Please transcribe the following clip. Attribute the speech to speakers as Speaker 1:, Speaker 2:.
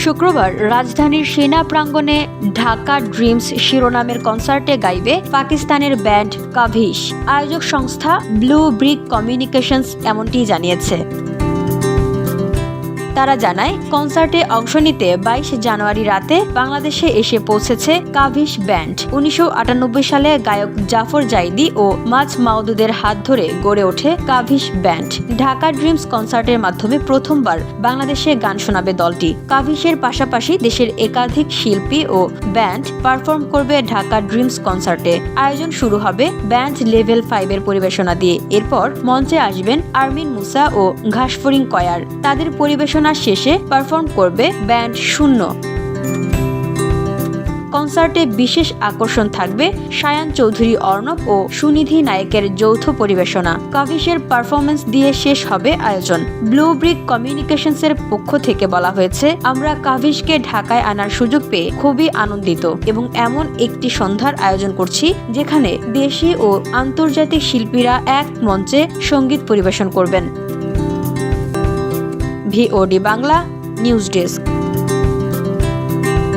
Speaker 1: শুক্রবার রাজধানীর সেনা প্রাঙ্গণে ঢাকা ড্রিমস শিরোনামের কনসার্টে গাইবে পাকিস্তানের ব্যান্ড কাভিশ। আয়োজক সংস্থা ব্লু ব্রিক কমিউনিকেশনস এমনটি জানিয়েছে। তারা জানায়, কনসার্টে অংশ নিতে ২২ জানুয়ারি রাতে বাংলাদেশে এসে পৌঁছেছে কাভিশ ব্যান্ড। ১৯৯৮ সালে গায়ক জাফর জাইদি ও মাঝ মাউদুদের হাত ধরে গড়ে ওঠে কাভিশ ব্যান্ড। ঢাকা ড্রিমস কনসার্টের মাধ্যমে প্রথমবার বাংলাদেশে গান শোনাবে দলটি। কাভিশের পাশাপাশি দেশের একাধিক শিল্পী ও ব্যান্ড পারফর্ম করবে ঢাকা ড্রিমস কনসার্টে। আয়োজন শুরু হবে ব্যান্ড লেভেল 5 এর পরিবেশনা দিয়ে। এরপর মঞ্চে আসবেন আরমিন মুসা ও ঘাসফড়িং কয়ার। তাদের পরিবেশনা শেষে পারফর্ম করবে ব্যান্ড শূন্য। কনসার্টে বিশেষ আকর্ষণ থাকবে সায়ান চৌধুরী অর্ণব ও সুনিধি নায়েকের যৌথ পরিবেশনা। কাভিশের পারফরমেন্স দিয়ে শেষ হবে আয়োজন। ব্লু ব্রিক কমিউনিকেশনসের পক্ষ থেকে বলা হয়েছে, আমরা কাভিশকে ঢাকায় আনার সুযোগ পেয়ে খুবই আনন্দিত এবং এমন একটি সন্ধ্যার আয়োজন করছি যেখানে দেশি ও আন্তর্জাতিক শিল্পীরা এক মঞ্চে সঙ্গীত পরিবেশন করবেন। VOD Bangla news desk.